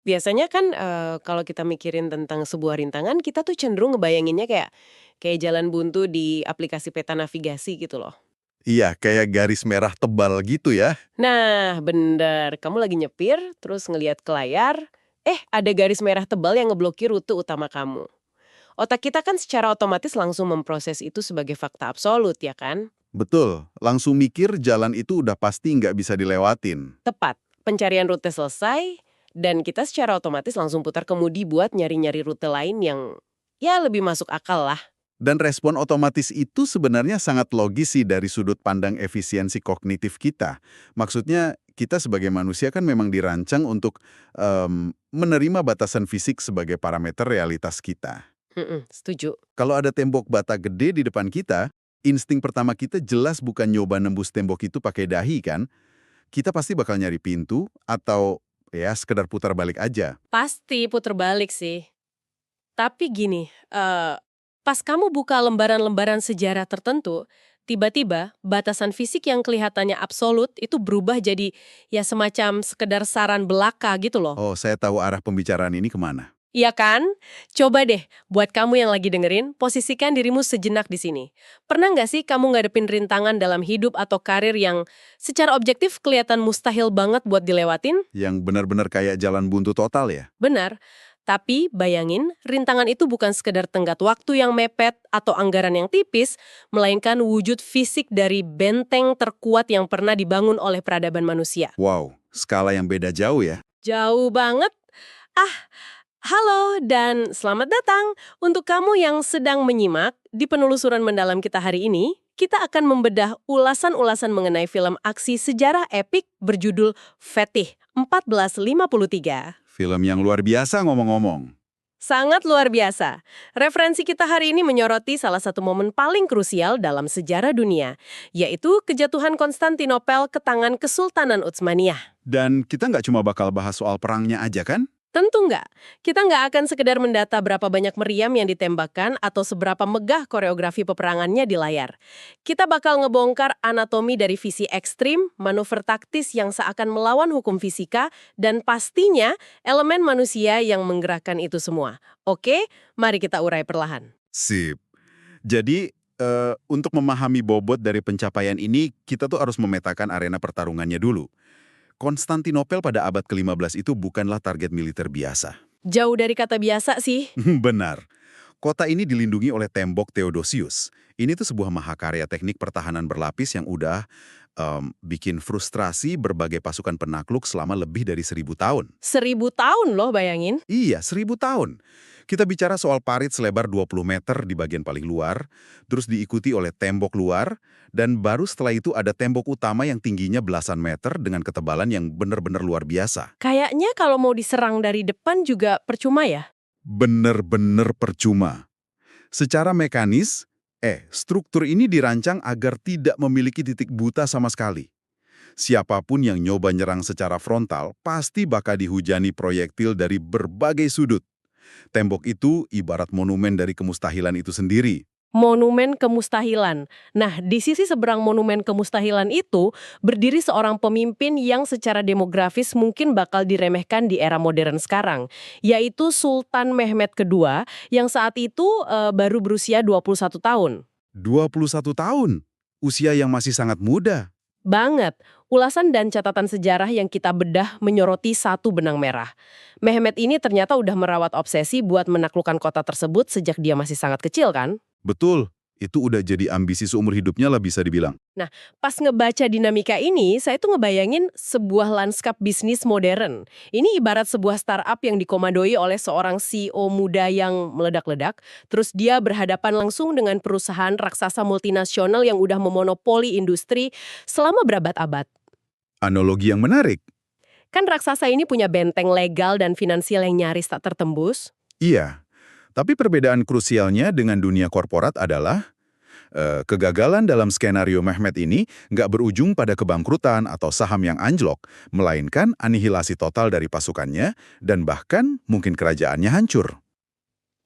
Biasanya kan kalau kita mikirin tentang sebuah rintangan, kita tuh cenderung ngebayanginnya kayak jalan buntu di aplikasi peta navigasi gitu loh. Iya, kayak garis merah tebal gitu ya. Nah, bener. Kamu lagi nyepir, terus ngelihat ke layar, ada garis merah tebal yang ngeblokir rute utama kamu. Otak kita kan secara otomatis langsung memproses itu sebagai fakta absolut, ya kan? Betul, langsung mikir jalan itu udah pasti nggak bisa dilewatin. Tepat. Pencarian rute selesai, dan kita secara otomatis langsung putar kemudi buat nyari-nyari rute lain yang ya lebih masuk akal lah. Dan respon otomatis itu sebenarnya sangat logis sih dari sudut pandang efisiensi kognitif kita. Maksudnya, kita sebagai manusia kan memang dirancang untuk menerima batasan fisik sebagai parameter realitas kita. Setuju. Kalau ada tembok bata gede di depan kita, insting pertama kita jelas bukan nyoba nembus tembok itu pakai dahi kan? Kita pasti bakal nyari pintu atau ya sekedar putar balik aja. Pasti puter balik sih. Tapi gini, pas kamu buka lembaran-lembaran sejarah tertentu, tiba-tiba batasan fisik yang kelihatannya absolut itu berubah jadi ya semacam sekedar saran belaka gitu loh. Oh, saya tahu arah pembicaraan ini kemana. Iya kan? Coba deh, buat kamu yang lagi dengerin, posisikan dirimu sejenak di sini. Pernah nggak sih kamu ngadepin rintangan dalam hidup atau karir yang secara objektif kelihatan mustahil banget buat dilewatin? Yang benar-benar kayak jalan buntu total ya? Benar. Tapi bayangin, rintangan itu bukan sekedar tenggat waktu yang mepet atau anggaran yang tipis, melainkan wujud fisik dari benteng terkuat yang pernah dibangun oleh peradaban manusia. Wow, skala yang beda jauh ya. Jauh banget. Ah, halo dan selamat datang. Untuk kamu yang sedang menyimak, di penelusuran mendalam kita hari ini, kita akan membedah ulasan-ulasan mengenai film aksi sejarah epik berjudul Fetih 1453. Film yang luar biasa ngomong-ngomong. Sangat luar biasa. Referensi kita hari ini menyoroti salah satu momen paling krusial dalam sejarah dunia, yaitu kejatuhan Konstantinopel ke tangan Kesultanan Utsmaniyah. Dan kita nggak cuma bakal bahas soal perangnya aja kan? Tentu nggak. Kita nggak akan sekedar mendata berapa banyak meriam yang ditembakkan atau seberapa megah koreografi peperangannya di layar. Kita bakal ngebongkar anatomi dari visi ekstrim, manuver taktis yang seakan melawan hukum fisika, dan pastinya elemen manusia yang menggerakkan itu semua. Oke, mari kita urai perlahan. Sip. Jadi, untuk memahami bobot dari pencapaian ini, kita tuh harus memetakan arena pertarungannya dulu. Konstantinopel pada abad ke-15 itu bukanlah target militer biasa. Jauh dari kata biasa sih. Benar. Kota ini dilindungi oleh tembok Theodosius. Ini tuh sebuah mahakarya teknik pertahanan berlapis yang udah bikin frustrasi berbagai pasukan penakluk selama lebih dari 1000 tahun. 1000 tahun loh bayangin. Iya, 1000 tahun. Kita bicara soal parit selebar 20 meter di bagian paling luar, terus diikuti oleh tembok luar, dan baru setelah itu ada tembok utama yang tingginya belasan meter dengan ketebalan yang benar-benar luar biasa. Kayaknya kalau mau diserang dari depan juga percuma ya? Bener-bener percuma. Secara mekanis, struktur ini dirancang agar tidak memiliki titik buta sama sekali. Siapapun yang nyoba nyerang secara frontal pasti bakal dihujani proyektil dari berbagai sudut. Tembok itu ibarat monumen dari kemustahilan itu sendiri. Monumen kemustahilan. Nah, di sisi seberang monumen kemustahilan itu, berdiri seorang pemimpin yang secara demografis mungkin bakal diremehkan di era modern sekarang, yaitu Sultan Mehmed II yang saat itu baru berusia 21 tahun. 21 tahun, usia yang masih sangat muda. Banget. Ulasan dan catatan sejarah yang kita bedah menyoroti satu benang merah. Mehmed ini ternyata udah merawat obsesi buat menaklukkan kota tersebut sejak dia masih sangat kecil kan? Betul, itu udah jadi ambisi seumur hidupnya lah bisa dibilang. Nah, pas ngebaca dinamika ini, saya tuh ngebayangin sebuah lanskap bisnis modern. Ini ibarat sebuah startup yang dikomandoi oleh seorang CEO muda yang meledak-ledak, terus dia berhadapan langsung dengan perusahaan raksasa multinasional yang udah memonopoli industri selama berabad-abad. Analogi yang menarik. Kan raksasa ini punya benteng legal dan finansial yang nyaris tak tertembus. Iya, tapi perbedaan krusialnya dengan dunia korporat adalah kegagalan dalam skenario Mehmet ini nggak berujung pada kebangkrutan atau saham yang anjlok, melainkan anihilasi total dari pasukannya dan bahkan mungkin kerajaannya hancur.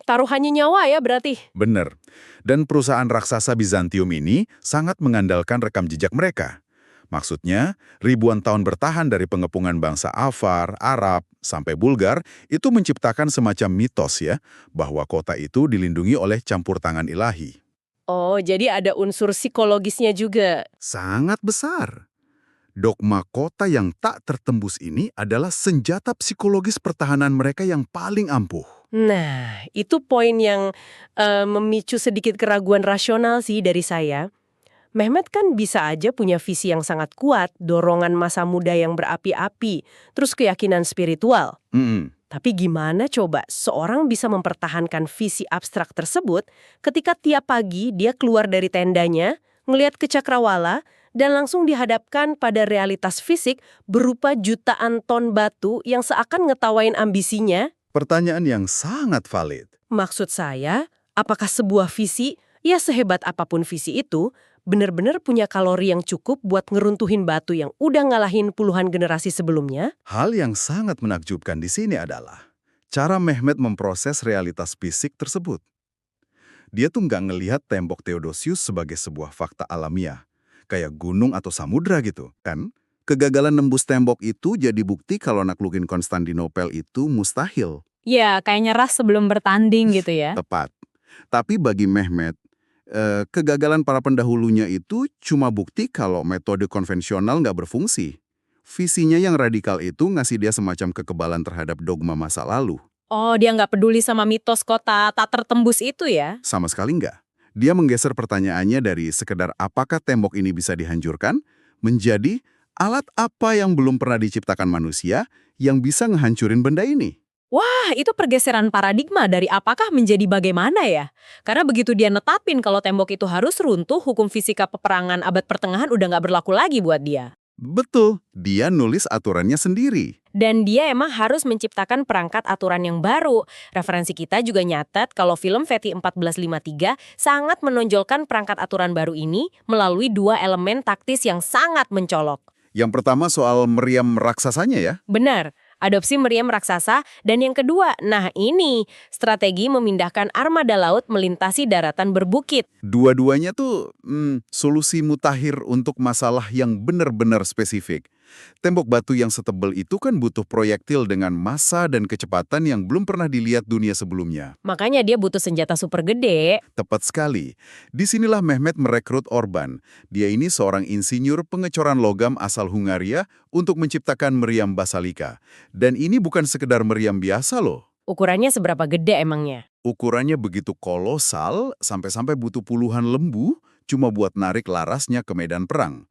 Taruhannya nyawa ya berarti. Bener. Dan perusahaan raksasa Bizantium ini sangat mengandalkan rekam jejak mereka. Maksudnya, ribuan tahun bertahan dari pengepungan bangsa Avar, Arab, sampai Bulgar, itu menciptakan semacam mitos ya, bahwa kota itu dilindungi oleh campur tangan ilahi. Oh, jadi ada unsur psikologisnya juga. Sangat besar. Dogma kota yang tak tertembus ini adalah senjata psikologis pertahanan mereka yang paling ampuh. Nah, itu poin yang memicu sedikit keraguan rasional sih dari saya. Mehmet kan bisa aja punya visi yang sangat kuat, dorongan masa muda yang berapi-api, terus keyakinan spiritual. Mm-mm. Tapi gimana coba seorang bisa mempertahankan visi abstrak tersebut ketika tiap pagi dia keluar dari tendanya, ngelihat ke cakrawala, dan langsung dihadapkan pada realitas fisik berupa jutaan ton batu yang seakan ngetawain ambisinya? Pertanyaan yang sangat valid. Maksud saya, apakah sebuah visi, ya sehebat apapun visi itu, benar-benar punya kalori yang cukup buat ngeruntuhin batu yang udah ngalahin puluhan generasi sebelumnya? Hal yang sangat menakjubkan di sini adalah cara Mehmet memproses realitas fisik tersebut. Dia tuh nggak ngelihat tembok Theodosius sebagai sebuah fakta alamiah, kayak gunung atau samudra gitu, kan? Kegagalan nembus tembok itu jadi bukti kalau naklukin Konstantinopel itu mustahil. Ya, kayak nyerah sebelum bertanding gitu ya. Tepat. Tapi bagi Mehmet, kegagalan para pendahulunya itu cuma bukti kalau metode konvensional nggak berfungsi. Visinya yang radikal itu ngasih dia semacam kekebalan terhadap dogma masa lalu. Oh, dia nggak peduli sama mitos kota tak tertembus itu ya? Sama sekali nggak. Dia menggeser pertanyaannya dari sekedar apakah tembok ini bisa dihancurkan, menjadi alat apa yang belum pernah diciptakan manusia yang bisa ngehancurin benda ini. Wah, itu pergeseran paradigma dari apakah menjadi bagaimana ya? Karena begitu dia netapin kalau tembok itu harus runtuh, hukum fisika peperangan abad pertengahan udah nggak berlaku lagi buat dia. Betul, dia nulis aturannya sendiri. Dan dia emang harus menciptakan perangkat aturan yang baru. Referensi kita juga nyatet kalau film Fetty 1453 sangat menonjolkan perangkat aturan baru ini melalui dua elemen taktis yang sangat mencolok. Yang pertama soal meriam raksasanya ya. Benar, adopsi meriam raksasa, dan yang kedua, nah ini, strategi memindahkan armada laut melintasi daratan berbukit. Dua-duanya tuh solusi mutakhir untuk masalah yang benar-benar spesifik. Tembok batu yang setebal itu kan butuh proyektil dengan massa dan kecepatan yang belum pernah dilihat dunia sebelumnya. Makanya dia butuh senjata super gede. Tepat sekali. Disinilah Mehmet merekrut Orban. Dia ini seorang insinyur pengecoran logam asal Hungaria untuk menciptakan meriam basalika. Dan ini bukan sekedar meriam biasa loh. Ukurannya seberapa gede emangnya? Ukurannya begitu kolosal, sampai-sampai butuh puluhan lembu cuma buat narik larasnya ke medan perang.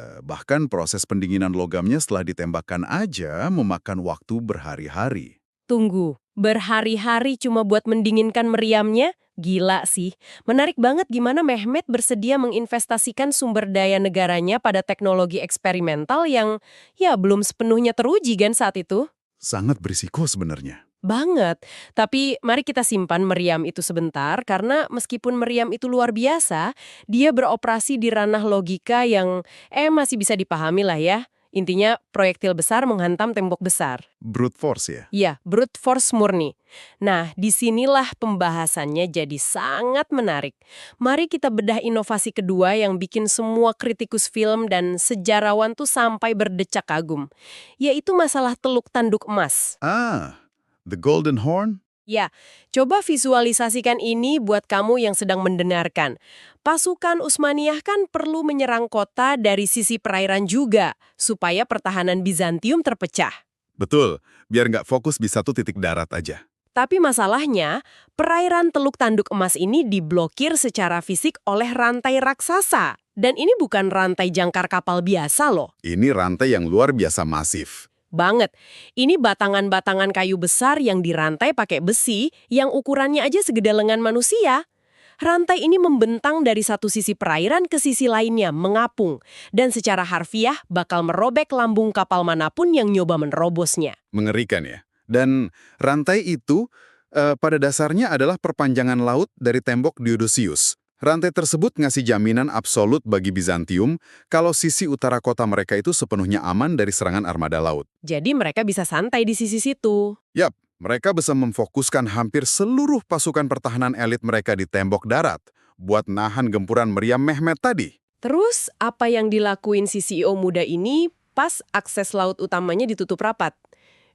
Bahkan proses pendinginan logamnya setelah ditembakkan aja memakan waktu berhari-hari. Tunggu, berhari-hari cuma buat mendinginkan meriamnya? Gila sih. Menarik banget gimana Mehmet bersedia menginvestasikan sumber daya negaranya pada teknologi eksperimental yang ya belum sepenuhnya teruji kan saat itu? Sangat berisiko sebenarnya. Banget. Tapi mari kita simpan meriam itu sebentar karena meskipun meriam itu luar biasa, dia beroperasi di ranah logika yang masih bisa dipahami lah ya. Intinya proyektil besar menghantam tembok besar. Brute force ya? Ya, brute force murni. Nah, disinilah pembahasannya jadi sangat menarik. Mari kita bedah inovasi kedua yang bikin semua kritikus film dan sejarawan tuh sampai berdecak kagum, yaitu masalah teluk tanduk emas. The Golden Horn? Ya, coba visualisasikan ini buat kamu yang sedang mendengarkan. Pasukan Utsmaniyah kan perlu menyerang kota dari sisi perairan juga, supaya pertahanan Bizantium terpecah. Betul, biar nggak fokus di satu titik darat aja. Tapi masalahnya, perairan Teluk Tanduk Emas ini diblokir secara fisik oleh rantai raksasa. Dan ini bukan rantai jangkar kapal biasa loh. Ini rantai yang luar biasa masif. Banget. Ini batangan-batangan kayu besar yang dirantai pakai besi yang ukurannya aja segede lengan manusia. Rantai ini membentang dari satu sisi perairan ke sisi lainnya, mengapung. Dan secara harfiah bakal merobek lambung kapal manapun yang nyoba menerobosnya. Mengerikan ya. Dan rantai itu pada dasarnya adalah perpanjangan laut dari tembok Theodosius. Rantai tersebut ngasih jaminan absolut bagi Bizantium kalau sisi utara kota mereka itu sepenuhnya aman dari serangan armada laut. Jadi mereka bisa santai di sisi situ. Yap, mereka bisa memfokuskan hampir seluruh pasukan pertahanan elit mereka di tembok darat buat nahan gempuran meriam Mehmet tadi. Terus apa yang dilakuin si CEO muda ini pas akses laut utamanya ditutup rapat?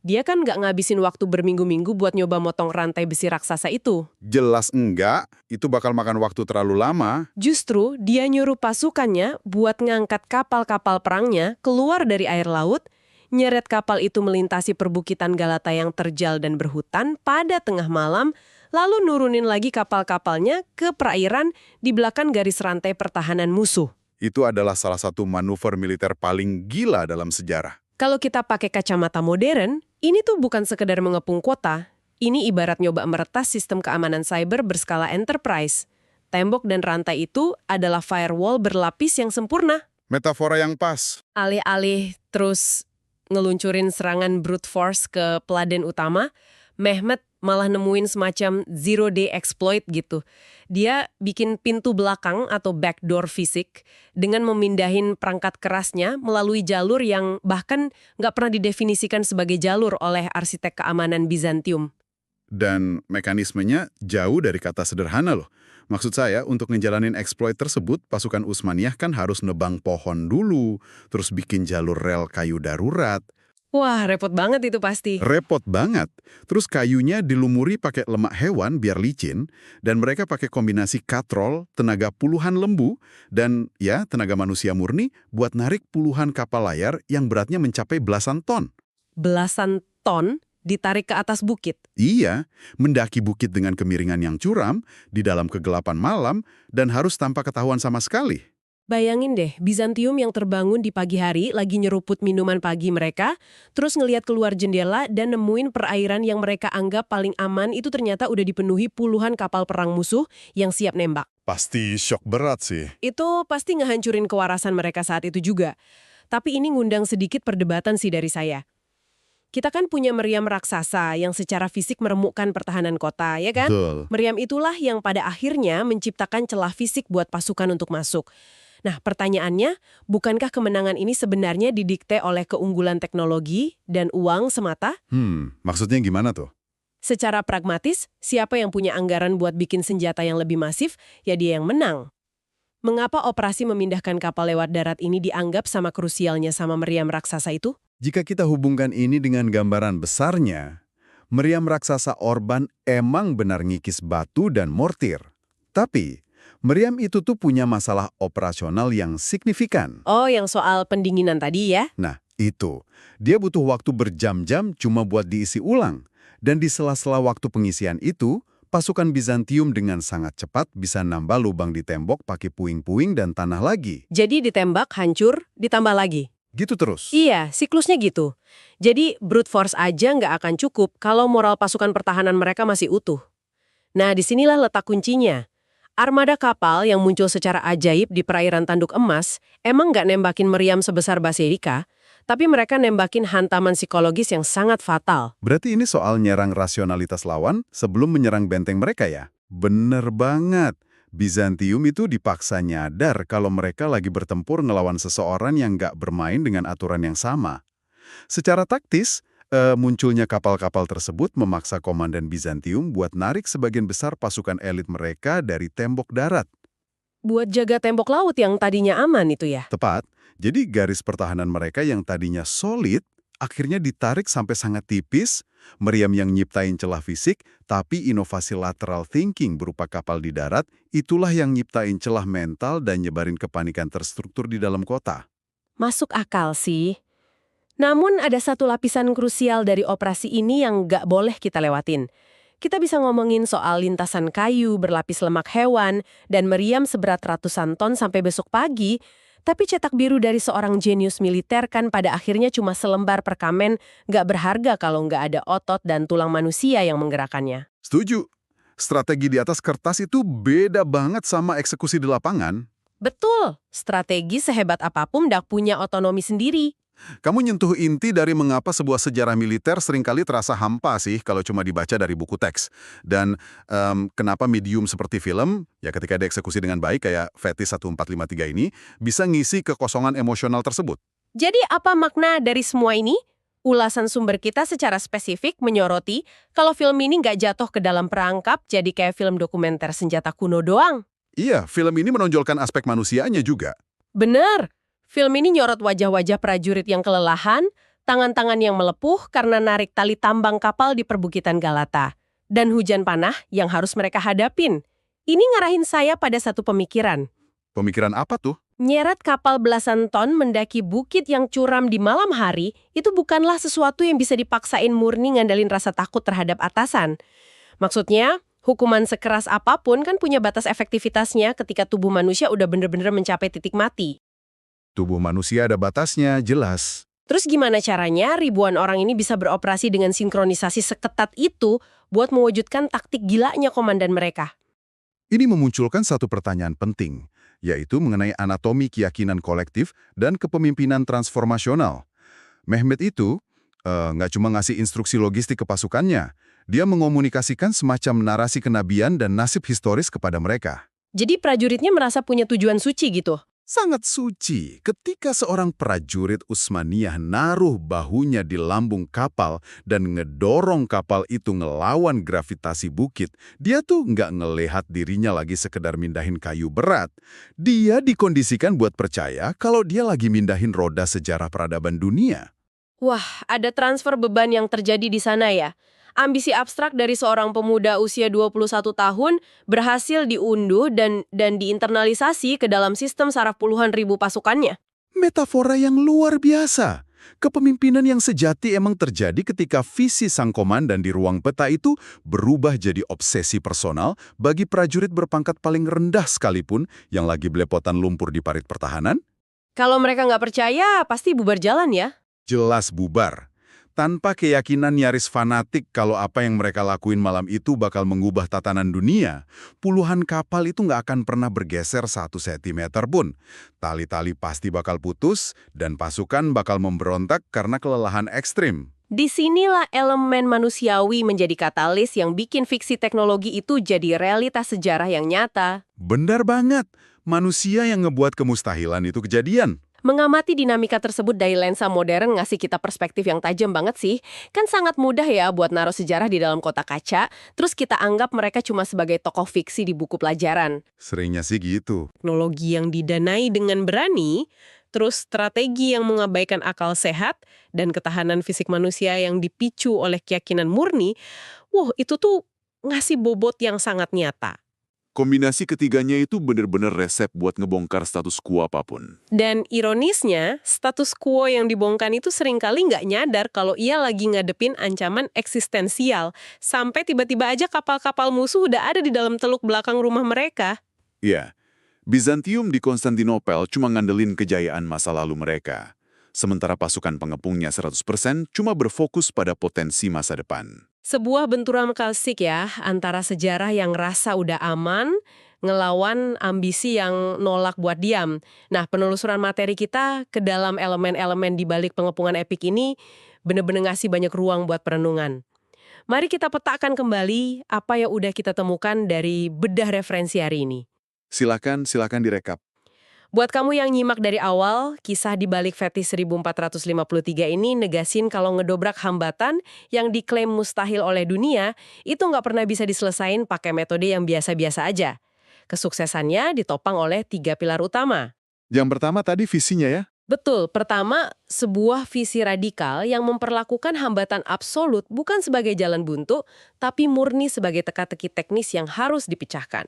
Dia kan nggak ngabisin waktu berminggu-minggu buat nyoba motong rantai besi raksasa itu. Jelas enggak, itu bakal makan waktu terlalu lama. Justru dia nyuruh pasukannya buat ngangkat kapal-kapal perangnya keluar dari air laut, nyeret kapal itu melintasi perbukitan Galata yang terjal dan berhutan pada tengah malam, lalu nurunin lagi kapal-kapalnya ke perairan di belakang garis rantai pertahanan musuh. Itu adalah salah satu manuver militer paling gila dalam sejarah. Kalau kita pakai kacamata modern, ini tuh bukan sekedar mengepung kota. Ini ibarat nyoba meretas sistem keamanan cyber berskala enterprise. Tembok dan rantai itu adalah firewall berlapis yang sempurna. Metafora yang pas. Alih-alih terus ngeluncurin serangan brute force ke peladen utama, Mehmet malah nemuin semacam zero day exploit gitu. Dia bikin pintu belakang atau backdoor fisik dengan memindahin perangkat kerasnya melalui jalur yang bahkan nggak pernah didefinisikan sebagai jalur oleh arsitek keamanan Bizantium. Dan mekanismenya jauh dari kata sederhana loh. Maksud saya, untuk ngejalanin exploit tersebut, pasukan Utsmaniyah kan harus nebang pohon dulu, terus bikin jalur rel kayu darurat. Wah, repot banget itu pasti. Repot banget. Terus kayunya dilumuri pakai lemak hewan biar licin, dan mereka pakai kombinasi katrol, tenaga puluhan lembu, dan ya tenaga manusia murni buat narik puluhan kapal layar yang beratnya mencapai belasan ton. Belasan ton ditarik ke atas bukit. Iya, mendaki bukit dengan kemiringan yang curam, di dalam kegelapan malam, dan harus tanpa ketahuan sama sekali. Bayangin deh, Bizantium yang terbangun di pagi hari lagi nyeruput minuman pagi mereka, terus ngelihat keluar jendela dan nemuin perairan yang mereka anggap paling aman itu ternyata udah dipenuhi puluhan kapal perang musuh yang siap nembak. Pasti syok berat sih. Itu pasti ngehancurin kewarasan mereka saat itu juga. Tapi ini ngundang sedikit perdebatan sih dari saya. Kita kan punya meriam raksasa yang secara fisik meremukkan pertahanan kota, ya kan? Betul. Meriam itulah yang pada akhirnya menciptakan celah fisik buat pasukan untuk masuk. Nah, pertanyaannya, bukankah kemenangan ini sebenarnya didikte oleh keunggulan teknologi dan uang semata? Maksudnya gimana tuh? Secara pragmatis, siapa yang punya anggaran buat bikin senjata yang lebih masif, ya dia yang menang. Mengapa operasi memindahkan kapal lewat darat ini dianggap sama krusialnya sama meriam raksasa itu? Jika kita hubungkan ini dengan gambaran besarnya, meriam raksasa Orban emang benar ngikis batu dan mortir. Tapi, meriam itu tuh punya masalah operasional yang signifikan. Oh, yang soal pendinginan tadi ya? Nah, itu. Dia butuh waktu berjam-jam cuma buat diisi ulang. Dan di sela-sela waktu pengisian itu, pasukan Bizantium dengan sangat cepat bisa nambah lubang di tembok pakai puing-puing dan tanah lagi. Jadi ditembak, hancur, ditambah lagi. Gitu terus. Iya, siklusnya gitu. Jadi brute force aja nggak akan cukup kalau moral pasukan pertahanan mereka masih utuh. Nah, disinilah letak kuncinya. Armada kapal yang muncul secara ajaib di perairan Tanduk Emas emang nggak nembakin meriam sebesar Basilika, tapi mereka nembakin hantaman psikologis yang sangat fatal. Berarti ini soal nyerang rasionalitas lawan sebelum menyerang benteng mereka ya? Bener banget. Bizantium itu dipaksa nyadar kalau mereka lagi bertempur ngelawan seseorang yang nggak bermain dengan aturan yang sama. Secara taktis, munculnya kapal-kapal tersebut memaksa komandan Bizantium buat narik sebagian besar pasukan elit mereka dari tembok darat. Buat jaga tembok laut yang tadinya aman itu ya? Tepat, jadi garis pertahanan mereka yang tadinya solid, akhirnya ditarik sampai sangat tipis, meriam yang nyiptain celah fisik, tapi inovasi lateral thinking berupa kapal di darat, itulah yang nyiptain celah mental dan nyebarin kepanikan terstruktur di dalam kota. Masuk akal sih. Namun ada satu lapisan krusial dari operasi ini yang nggak boleh kita lewatin. Kita bisa ngomongin soal lintasan kayu berlapis lemak hewan dan meriam seberat ratusan ton sampai besok pagi, tapi cetak biru dari seorang jenius militer kan pada akhirnya cuma selembar perkamen nggak berharga kalau nggak ada otot dan tulang manusia yang menggerakkannya. Setuju. Strategi di atas kertas itu beda banget sama eksekusi di lapangan. Betul, strategi sehebat apapun nggak punya otonomi sendiri. Kamu nyentuh inti dari mengapa sebuah sejarah militer seringkali terasa hampa sih kalau cuma dibaca dari buku teks. Dan kenapa medium seperti film, ya ketika dieksekusi dengan baik kayak Fetis 1453 ini, bisa ngisi kekosongan emosional tersebut. Jadi apa makna dari semua ini? Ulasan sumber kita secara spesifik menyoroti kalau film ini nggak jatuh ke dalam perangkap jadi kayak film dokumenter senjata kuno doang. Iya, film ini menonjolkan aspek manusianya juga. Bener, film ini nyorot wajah-wajah prajurit yang kelelahan, tangan-tangan yang melepuh karena narik tali tambang kapal di perbukitan Galata, dan hujan panah yang harus mereka hadapin. Ini ngarahin saya pada satu pemikiran. Pemikiran apa tuh? Nyeret kapal belasan ton mendaki bukit yang curam di malam hari itu bukanlah sesuatu yang bisa dipaksain murni ngandalin rasa takut terhadap atasan. Maksudnya, hukuman sekeras apapun kan punya batas efektivitasnya ketika tubuh manusia udah bener-bener mencapai titik mati. Tubuh manusia ada batasnya, jelas. Terus gimana caranya ribuan orang ini bisa beroperasi dengan sinkronisasi seketat itu buat mewujudkan taktik gilanya komandan mereka? Ini memunculkan satu pertanyaan penting, yaitu mengenai anatomi keyakinan kolektif dan kepemimpinan transformasional. Mehmet itu nggak cuma ngasih instruksi logistik ke pasukannya, dia mengomunikasikan semacam narasi kenabian dan nasib historis kepada mereka. Jadi prajuritnya merasa punya tujuan suci gitu? Sangat suci ketika seorang prajurit Utsmaniyah naruh bahunya di lambung kapal dan ngedorong kapal itu ngelawan gravitasi bukit. Dia tuh nggak ngelihat dirinya lagi sekedar mindahin kayu berat. Dia dikondisikan buat percaya kalau dia lagi mindahin roda sejarah peradaban dunia. Wah, ada transfer beban yang terjadi di sana ya. Ambisi abstrak dari seorang pemuda usia 21 tahun berhasil diunduh dan diinternalisasi ke dalam sistem saraf puluhan ribu pasukannya. Metafora yang luar biasa. Kepemimpinan yang sejati emang terjadi ketika visi sang komandan di ruang peta itu berubah jadi obsesi personal bagi prajurit berpangkat paling rendah sekalipun yang lagi belepotan lumpur di parit pertahanan. Kalau mereka nggak percaya, pasti bubar jalan ya. Jelas bubar. Tanpa keyakinan nyaris fanatik kalau apa yang mereka lakuin malam itu bakal mengubah tatanan dunia, puluhan kapal itu nggak akan pernah bergeser 1 sentimeter pun. Tali-tali pasti bakal putus, dan pasukan bakal memberontak karena kelelahan ekstrim. Disinilah elemen manusiawi menjadi katalis yang bikin fiksi teknologi itu jadi realitas sejarah yang nyata. Benar banget, manusia yang ngebuat kemustahilan itu kejadian. Mengamati dinamika tersebut dari lensa modern ngasih kita perspektif yang tajam banget sih. Kan sangat mudah ya buat naruh sejarah di dalam kotak kaca, terus kita anggap mereka cuma sebagai tokoh fiksi di buku pelajaran. Seringnya sih gitu. Teknologi yang didanai dengan berani, terus strategi yang mengabaikan akal sehat, dan ketahanan fisik manusia yang dipicu oleh keyakinan murni, itu tuh ngasih bobot yang sangat nyata. Kombinasi ketiganya itu benar-benar resep buat ngebongkar status quo apapun. Dan ironisnya, status quo yang dibongkar itu seringkali nggak nyadar kalau ia lagi ngadepin ancaman eksistensial, sampai tiba-tiba aja kapal-kapal musuh udah ada di dalam teluk belakang rumah mereka. Iya, Bizantium di Konstantinopel cuma ngandelin kejayaan masa lalu mereka. Sementara pasukan pengepungnya 100% cuma berfokus pada potensi masa depan. Sebuah benturan klasik ya, antara sejarah yang rasa udah aman, ngelawan ambisi yang nolak buat diam. Nah, penelusuran materi kita ke dalam elemen-elemen di balik pengepungan epik ini bener-bener ngasih banyak ruang buat perenungan. Mari kita petakan kembali apa yang udah kita temukan dari bedah referensi hari ini. Silakan direkap. Buat kamu yang nyimak dari awal, kisah di balik fetish 1453 ini negasin kalau ngedobrak hambatan yang diklaim mustahil oleh dunia, itu nggak pernah bisa diselesain pakai metode yang biasa-biasa aja. Kesuksesannya ditopang oleh 3 pilar utama. Yang pertama tadi visinya ya. Betul, pertama, sebuah visi radikal yang memperlakukan hambatan absolut bukan sebagai jalan buntu, tapi murni sebagai teka-teki teknis yang harus dipecahkan.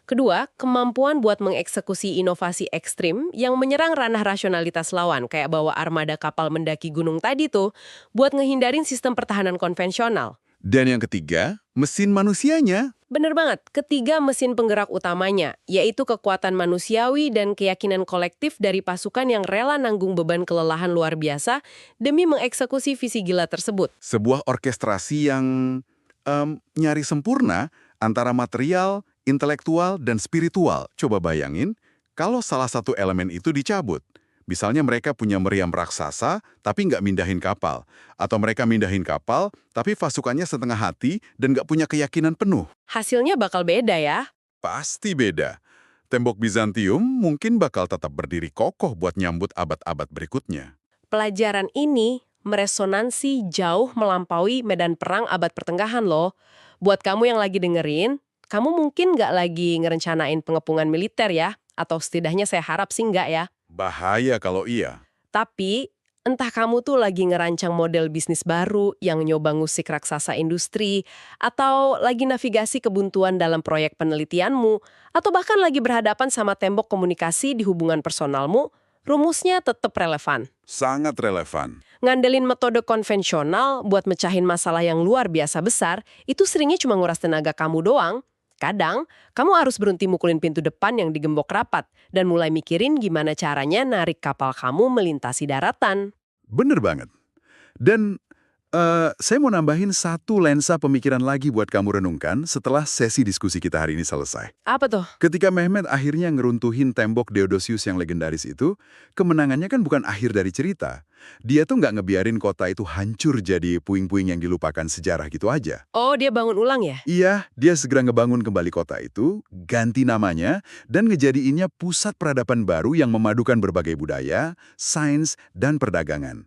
Kedua, kemampuan buat mengeksekusi inovasi ekstrim yang menyerang ranah rasionalitas lawan, kayak bawa armada kapal mendaki gunung tadi tuh, buat ngehindarin sistem pertahanan konvensional. Dan yang ketiga, mesin manusianya. Bener banget, ketiga mesin penggerak utamanya, yaitu kekuatan manusiawi dan keyakinan kolektif dari pasukan yang rela nanggung beban kelelahan luar biasa demi mengeksekusi visi gila tersebut. Sebuah orkestrasi yang nyari sempurna antara material, intelektual, dan spiritual. Coba bayangin, kalau salah satu elemen itu dicabut. Misalnya mereka punya meriam raksasa, tapi nggak mindahin kapal. Atau mereka mindahin kapal, tapi pasukannya setengah hati dan nggak punya keyakinan penuh. Hasilnya bakal beda ya. Pasti beda. Tembok Bizantium mungkin bakal tetap berdiri kokoh buat nyambut abad-abad berikutnya. Pelajaran ini meresonansi jauh melampaui medan perang abad pertengahan loh. Buat kamu yang lagi dengerin, kamu mungkin nggak lagi ngerencanain pengepungan militer ya? Atau setidaknya saya harap sih nggak ya. Bahaya kalau iya. Tapi, entah kamu tuh lagi ngerancang model bisnis baru yang nyoba ngusik raksasa industri, atau lagi navigasi kebuntuan dalam proyek penelitianmu, atau bahkan lagi berhadapan sama tembok komunikasi di hubungan personalmu, rumusnya tetap relevan. Sangat relevan. Ngandelin metode konvensional buat mecahin masalah yang luar biasa besar, itu seringnya cuma nguras tenaga kamu doang. Kadang, kamu harus berhenti mukulin pintu depan yang digembok rapat dan mulai mikirin gimana caranya narik kapal kamu melintasi daratan. Bener banget. Dan saya mau nambahin satu lensa pemikiran lagi buat kamu renungkan setelah sesi diskusi kita hari ini selesai. Apa tuh? Ketika Mehmet akhirnya ngeruntuhin tembok Theodosius yang legendaris itu, kemenangannya kan bukan akhir dari cerita. Dia tuh nggak ngebiarin kota itu hancur jadi puing-puing yang dilupakan sejarah gitu aja. Oh, dia bangun ulang ya? Iya, dia segera ngebangun kembali kota itu, ganti namanya, dan ngejadiinnya pusat peradaban baru yang memadukan berbagai budaya, sains, dan perdagangan.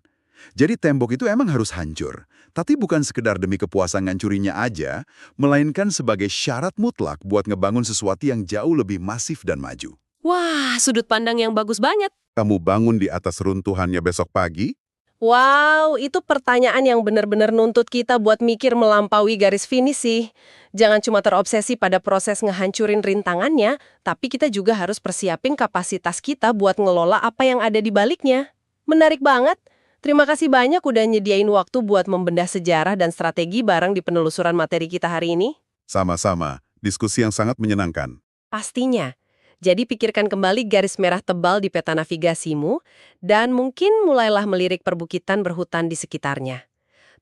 Jadi tembok itu emang harus hancur, tapi bukan sekedar demi kepuasan ngancurinya aja, melainkan sebagai syarat mutlak buat ngebangun sesuatu yang jauh lebih masif dan maju. Wah, sudut pandang yang bagus banget. Kamu bangun di atas runtuhannya besok pagi? Wow, itu pertanyaan yang benar-benar nuntut kita buat mikir melampaui garis finish sih. Jangan cuma terobsesi pada proses ngehancurin rintangannya, tapi kita juga harus persiapin kapasitas kita buat ngelola apa yang ada di baliknya. Menarik banget. Terima kasih banyak udah nyediain waktu buat membedah sejarah dan strategi bareng di penelusuran materi kita hari ini. Sama-sama, diskusi yang sangat menyenangkan. Pastinya. Jadi pikirkan kembali garis merah tebal di peta navigasimu, dan mungkin mulailah melirik perbukitan berhutan di sekitarnya.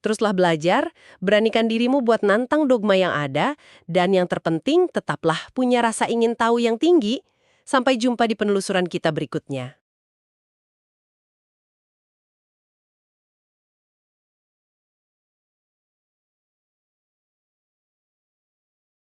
Teruslah belajar, beranikan dirimu buat nantang dogma yang ada, dan yang terpenting tetaplah punya rasa ingin tahu yang tinggi. Sampai jumpa di penelusuran kita berikutnya.